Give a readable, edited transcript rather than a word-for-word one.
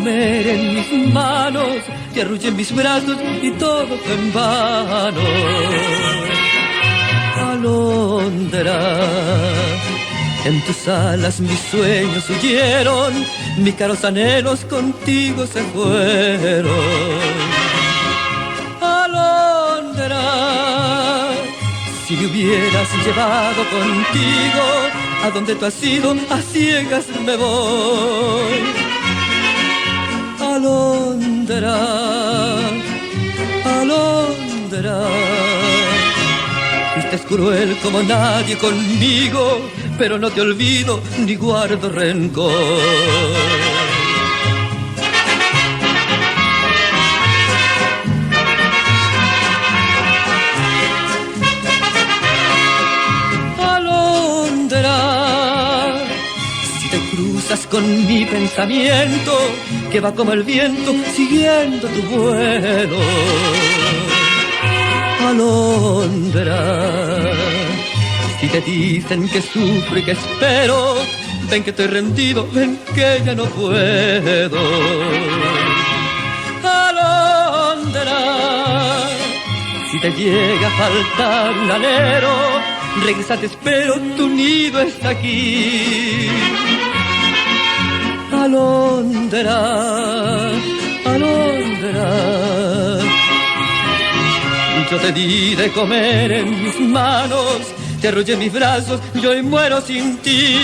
comer en mis manos, te arrullé en mis brazos y todo fue en vano. Alondra, en tus alas mis sueños huyeron, mis caros anhelos contigo se fueron. Alondra, si me hubieras llevado contigo, a donde tú has ido, a ciegas me voy. Alondra, Alondra, fuiste cruel como nadie conmigo, pero no te olvido ni guardo rencor. Con mi pensamiento que va como el viento siguiendo tu vuelo. Alondra, si te dicen que sufro y que espero, ven que estoy rendido, ven que ya no puedo. Alondra, si te llega a faltar un alero, regresa, te espero, tu nido está aquí. Alondra, Alondra, yo te di de comer en mis manos, te arrullé mis brazos y hoy muero sin ti.